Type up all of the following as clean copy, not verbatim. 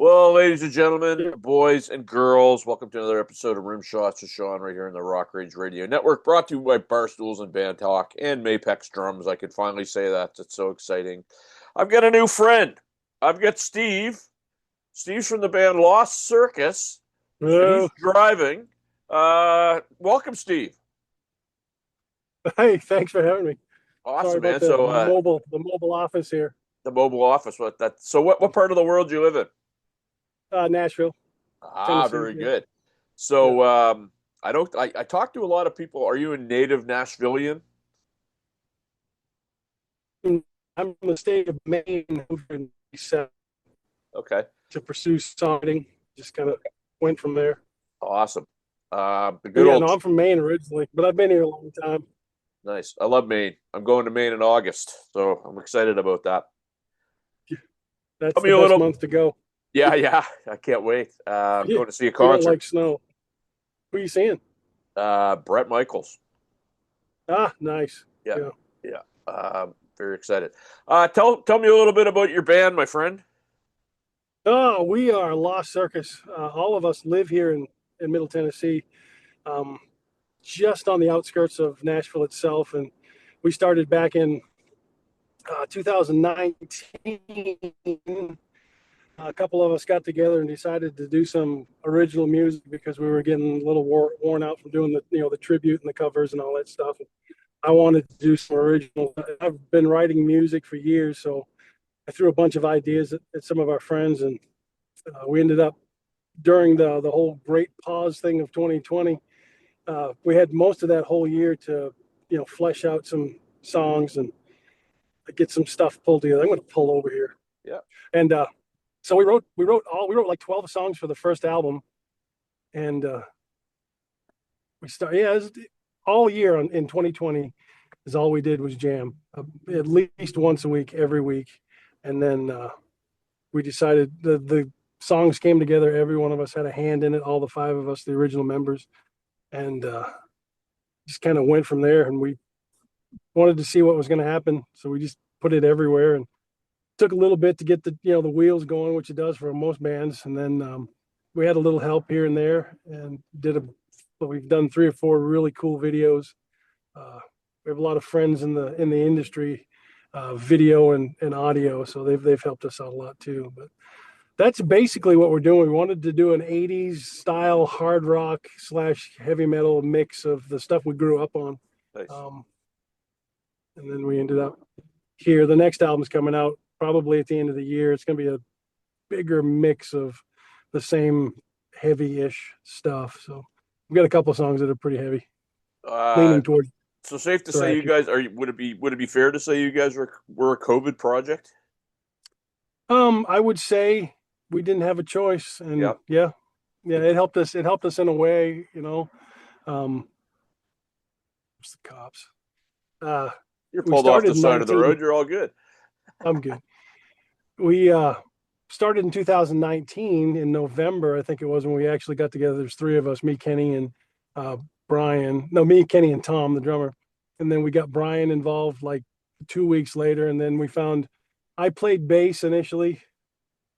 Well, ladies and gentlemen, boys and girls, welcome to another episode of Rimshots with Sean right here in the Rock Range Radio Network, brought to you by Barstools and Bandtalk and Mapex Drums. I can finally say that. It's so exciting. I've got a new friend. I've got Steve. Steve's from the band Lost Circus. Hello. He's driving. Welcome, Steve. Hey, thanks for having me. Sorry Awesome, man. about the mobile office here. The mobile office. What part of the world do you live in? Nashville, Ah, Tennessee. very Yeah. good. So I talk to a lot of people. Are you a native Nashvilleian? I'm in the state of Maine, moved in '87 Okay, to pursue songwriting. Just kind of went from there. awesome. The But good yeah, old no, I'm from Maine originally, but I've been here a long time. nice. I love Maine. I'm going to Maine in August, so I'm excited about that. That's Tell me the a best little. month to go. Yeah, I can't wait. I'm Yeah, going to see a we don't concert. like snow. Who are you seeing? Brett Michaels. Ah, nice. Yeah, Yeah. yeah. Very excited. Tell me a little bit about your band, my friend. Oh, we are Lost Circus. All of us live here in Middle Tennessee, um, just on the outskirts of Nashville itself. And we started back in 2019. A couple of us got together and decided to do some original music because we were getting a little worn out from doing the tribute and the covers and all that stuff. I wanted to do some original. I've been writing music for years, so I threw a bunch of ideas at some of our friends, and we ended up during the whole great pause thing of 2020. We had most of that whole year to flesh out some songs and get some stuff pulled together. I'm going to pull over here, Yeah. and so we wrote like 12 songs for the first album, and we started. Yeah, all year in 2020 is all we did was jam, at least once a week, every week, and then we decided the songs came together. Every one of us had a hand in it. All the five of us, the original members, and just kind of went from there. And we wanted to see what was going to happen, so we just put it everywhere. And took a little bit to get the wheels going, which it does for most bands. And then we had a little help here and there, and we've done 3 or 4 really cool videos. We have a lot of friends in the industry, video and audio, so they've helped us out a lot too. But that's basically what we're doing. We wanted to do an 80s style hard rock / heavy metal mix of the stuff we grew up on. Nice. And then we ended up here. The next album's coming out probably at the end of the year. It's going to be a bigger mix of the same heavy-ish stuff. So we've got a couple of songs that are pretty heavy, leaning towards. So safe to say you guys would it be fair to say you guys were a COVID project? I would say we didn't have a choice, and yeah, it helped us. It helped us in a way, What's the cops? You're pulled off the side of the road. You're all good. I'm good. We started in 2019 in November, I think it was, when we actually got together. There's 3 of us, me, Kenny, and Brian. No, me, Kenny, and Tom, the drummer. And then we got Brian involved like 2 weeks later. And then I played bass initially,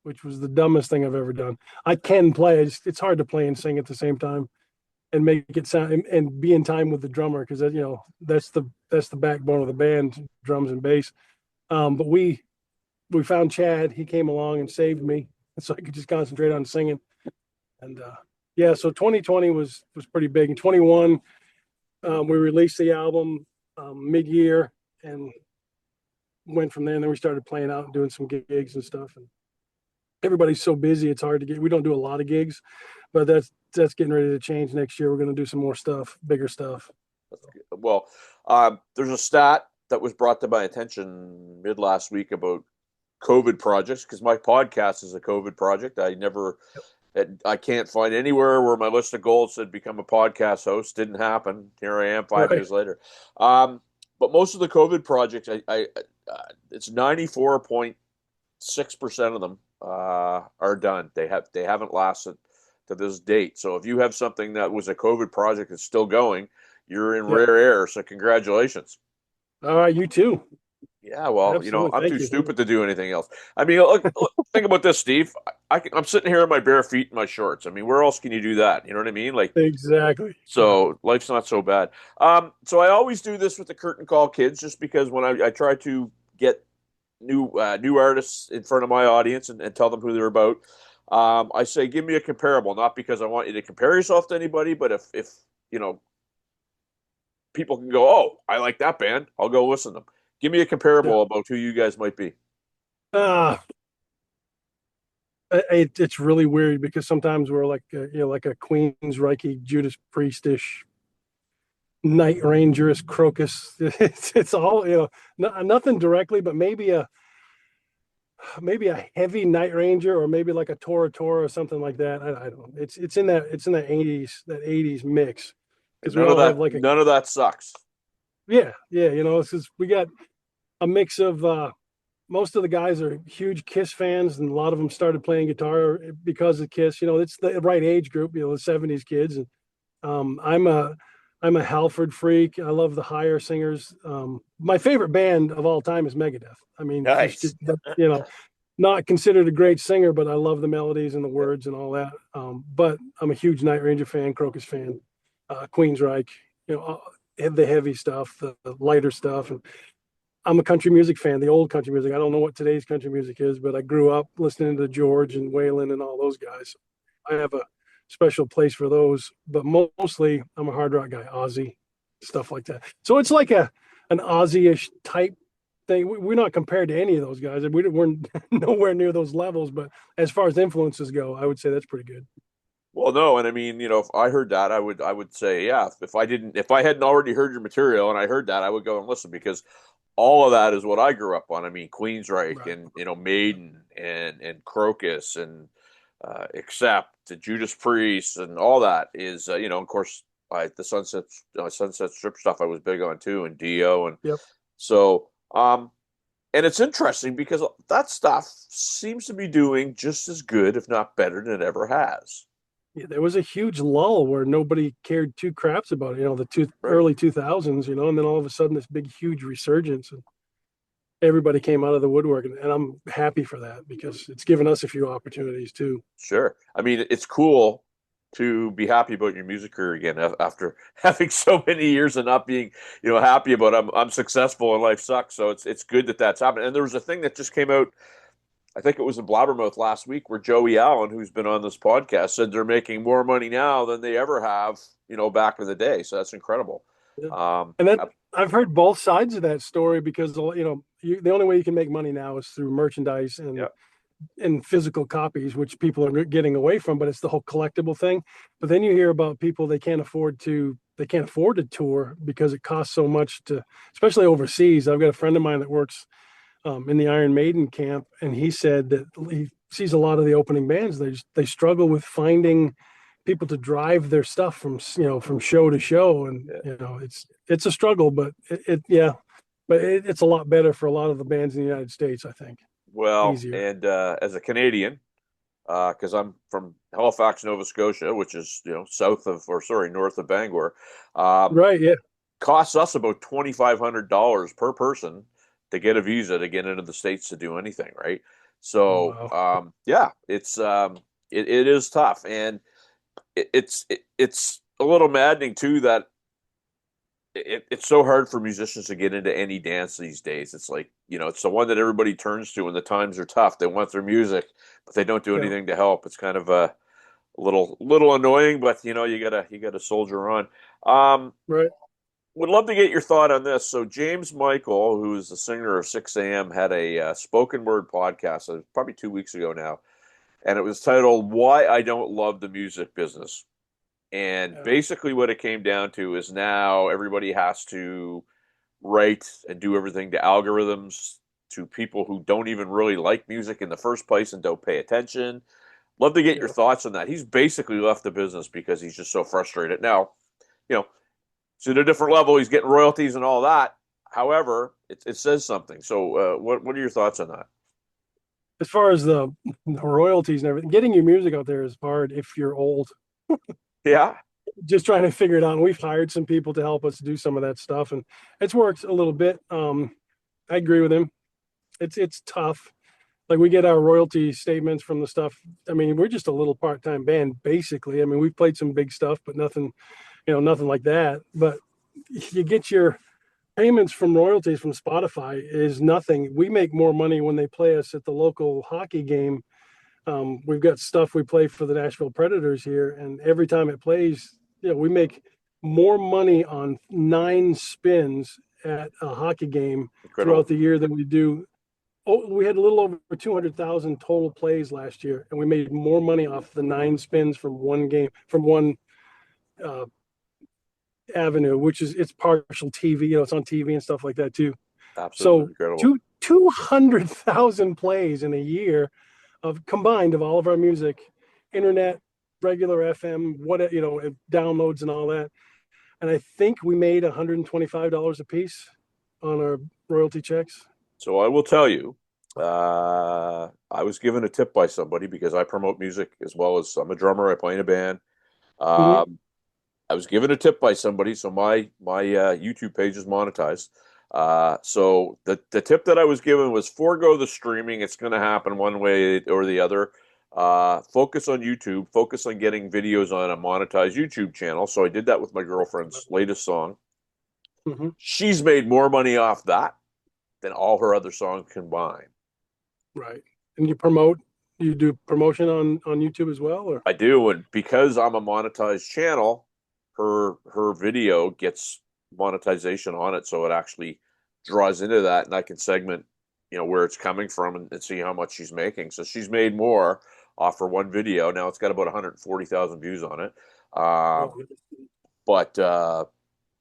which was the dumbest thing I've ever done. I can play. It's hard to play and sing at the same time and make it sound and be in time with the drummer, because that's the backbone of the band, drums and bass. But we found Chad. He came along and saved me, and so I could just concentrate on singing. And so 2020 was pretty big. In 21, we released the album mid-year and went from there. And then we started playing out and doing some gigs and stuff. And everybody's so busy, it's hard to get. We don't do a lot of gigs, but that's getting ready to change next year. We're going to do some more stuff, bigger stuff. Well, there's a stat that was brought to my attention mid last week about COVID projects, because my podcast is a COVID project. I can't find anywhere where my list of goals said become a podcast host. Didn't happen. Here I am 5 years later. But most of the COVID projects, it's 94.6% of them are done. They haven't lasted to this date. So if you have something that was a COVID project that's still going, you're in rare air. So congratulations. All right, you too. Yeah, well, Absolutely. I'm Thank too you. stupid to do anything else. I mean, look, think about this, Steve. I'm sitting here in my bare feet in my shorts. I mean, where else can you do that? You know what I mean? Like, Exactly. Yeah. so life's not so bad. So I always do this with the curtain call kids, just because when I try to get new artists in front of my audience and tell them who they're about, I say, give me a comparable, not because I want you to compare yourself to anybody, but if you know people can go, oh, I like that band, I'll go listen to them. Give me a Yeah. comparable about who you guys might be. Uh, it's really weird because sometimes we're like, like a Queensryche, Judas Priestish, Night Rangerous, Crocus. It's all, nothing directly, but maybe a heavy Night Ranger, or maybe like a Tora Tora or something like that. I don't know. It's in that 80s mix, And because we all have like a, none of that sucks. yeah. It's just, we got a mix of most of the guys are huge Kiss fans, and a lot of them started playing guitar because of Kiss. It's the right age group, the 70s kids. And I'm a Halford freak. I love the higher singers. My favorite band of all time is Megadeth. I mean, Nice. not considered a great singer, but I love the melodies and the words and all that. But I'm a huge Night Ranger fan, Crocus fan, Queensryche, the heavy stuff, the lighter stuff. And I'm a country music fan, the old country music. I don't know what today's country music is, but I grew up listening to George and Waylon and all those guys. I have a special place for those, but mostly I'm a hard rock guy, Ozzy, stuff like that. So it's like an Ozzy-ish type thing. We're not compared to any of those guys. We're nowhere near those levels, but as far as influences go, I would say that's pretty good. Well, no, and I mean, if I heard that, I would say, yeah. If I hadn't already heard your material and I heard that, I would go and listen, because all of that is what I grew up on. I mean, Queensryche Right. and Maiden and Crocus and Accept, the Judas Priest and all that is, of course, the Sunset Strip stuff I was big on too, and Dio, and Yep. so and it's interesting because that stuff seems to be doing just as good, if not better, than it ever has. Yeah, there was a huge lull where nobody cared two craps about it, the Right. early 2000s, and then all of a sudden this big, huge resurgence, and everybody came out of the woodwork, and I'm happy for that because it's given us a few opportunities too. Sure. I mean, it's cool to be happy about your music career again after having so many years of not being, happy about I'm successful and life sucks. So it's good that that's happened. And there was a thing that just came out. I think it was in Blabbermouth last week, where Joey Allen, who's been on this podcast, said they're making more money now than they ever have, back in the day. So that's incredible. Yeah. Um, And then I've heard both sides of that story because the only way you can make money now is through merchandise yeah, and physical copies, which people are getting away from. But it's the whole collectible thing. But then you hear about people they can't afford to tour because it costs so much to, especially overseas. I've got a friend of mine that works in the Iron Maiden camp, and he said that he sees a lot of the opening bands. They struggle with finding people to drive their stuff from show to show, and yeah. it's a struggle, but it's a lot better for a lot of the bands in the United States, I think. Well, Easier. and as a Canadian, because I'm from Halifax, Nova Scotia, which is north of Bangor. Right, yeah. Costs us about $2,500 per person to get a visa to get into the States to do anything, right? Oh, So wow. yeah, it is tough, and it's a little maddening too that it's so hard for musicians to get into any dance these days. It's like, it's the one that everybody turns to when the times are tough. They want their music, but they don't do Yeah. anything to help. It's kind of a little annoying, but you gotta soldier on. Um, Right. would love to get your thought on this. So James Michael, who is the singer of 6 a.m., had a spoken word podcast, probably 2 weeks ago now, and it was titled "Why I Don't Love the Music Business." And Yeah. basically, what it came down to is now everybody has to write and do everything to algorithms, to people who don't even really like music in the first place and don't pay attention. Love to get your Yeah. thoughts on that. He's basically left the business because he's just so frustrated. Now, you know, it's at a different level. He's getting royalties and all that. However, it says something. So, what are your thoughts on that? As far as the royalties and everything, getting your music out there is hard if you're old. Yeah, Just trying to figure it out. And we've hired some people to help us do some of that stuff, and it's worked a little bit. I agree with him. It's tough. Like we get our royalty statements from the stuff. I mean, we're just a little part-time band, basically. I mean, we've played some big stuff, but nothing, nothing like that. But you get your payments from royalties from Spotify is nothing. We make more money when they play us at the local hockey game. We've got stuff we play for the Nashville Predators here, and every time it plays, we make more money on 9 spins at a hockey game throughout the year than we do. Oh, we had a little over 200,000 total plays last year, and we made more money off the 9 spins from one game, from one avenue, which is it's partial TV. It's on TV and stuff like that too. Absolutely incredible. 200,000 plays in a year of combined of all of our music, internet, regular FM, downloads and all that. And I think we made $125 a piece on our royalty checks. So I will tell you, I was given a tip by somebody because I promote music as well as I'm a drummer. I play in a band. I was given a tip by somebody, so my YouTube page is monetized. So the tip that I was given was forego the streaming. It's going to happen one way or the other. Focus on YouTube. Focus on getting videos on a monetized YouTube channel. So I did that with my girlfriend's latest song. She's made more money off that than all her other songs combined. Right. And you do promotion on YouTube as well? Or? I do, and because I'm a monetized channel, her video gets monetization on it, so it actually draws into that, and I can segment, where it's coming from and see how much she's making. So she's made more off her one video. Now it's got about 140,000 views on it.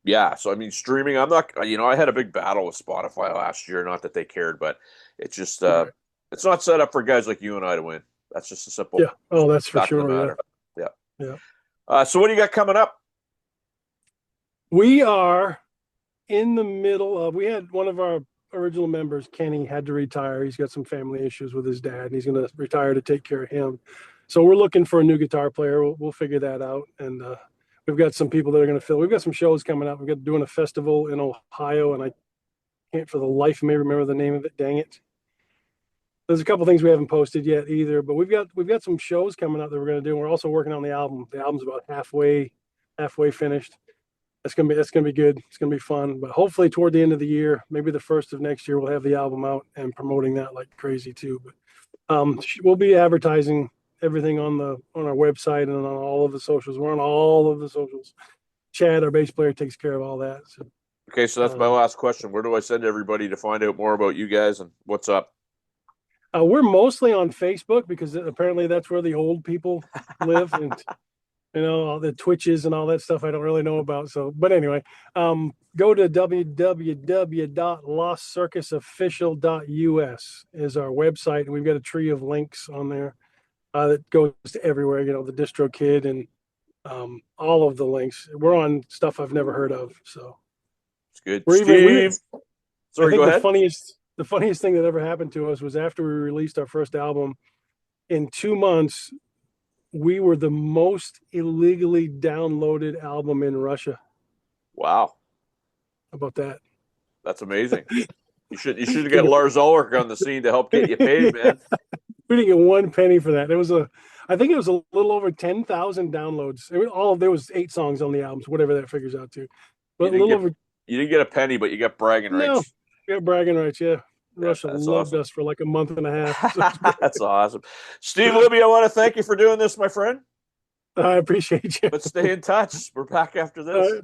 Yeah, so I mean, streaming, I'm not, I had a big battle with Spotify last year. Not that they cared, but it's just, it's not set up for guys like you and I to win. That's just a simple. Yeah. Oh, that's for sure. Yeah. So what do you got coming up? We are in the middle of, we had one of our original members, Kenny, had to retire. He's got some family issues with his dad, and he's going to retire to take care of him. So we're looking for a new guitar player. We'll figure that out. And, we've got some people that are going to fill. We've got some shows coming up. We've got doing a festival in Ohio, and I can't for the life of me remember the name of it. Dang it. There's a couple things we haven't posted yet either, but we've got some shows coming up that we're going to do. And we're also working on the album. The album's about halfway finished. That's gonna be good. It's gonna be fun. But hopefully toward the end of the year, maybe the first of next year, we'll have the album out and promoting that like crazy too. But we'll be advertising everything on our website and on all of the socials. We're on all of the socials. Chad, our bass player, takes care of all that. So, okay, so that's my last question. Where do I send everybody to find out more about you guys and what's up? We're mostly on Facebook because apparently that's where the old people live, and all the Twitches and all that stuff I don't really know about. So, but anyway, go to www.lostcircusofficial.us is our website, and we've got a tree of links on there. That goes to everywhere, the DistroKid and all of the links. We're on stuff I've never heard of. So it's good. Steve, sorry, go ahead. The funniest thing that ever happened to us was after we released our first album, in 2 months, we were the most illegally downloaded album in Russia. Wow. How about that? That's amazing. You should have got Lars Ulrich on the scene to help get you paid, man. We didn't get one penny for that. I think it was a little over 10,000 downloads. There was 8 songs on the album, so whatever that figures out to. But you didn't get a penny, but you got bragging rights. No, you got bragging rights, yeah. Russia loved us for like a month and a half. So that's awesome. Steve Libby, I want to thank you for doing this, my friend. I appreciate you. But stay in touch. We're back after this.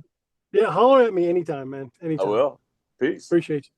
Yeah, holler at me anytime, man. Anytime. I will. Peace. Appreciate you.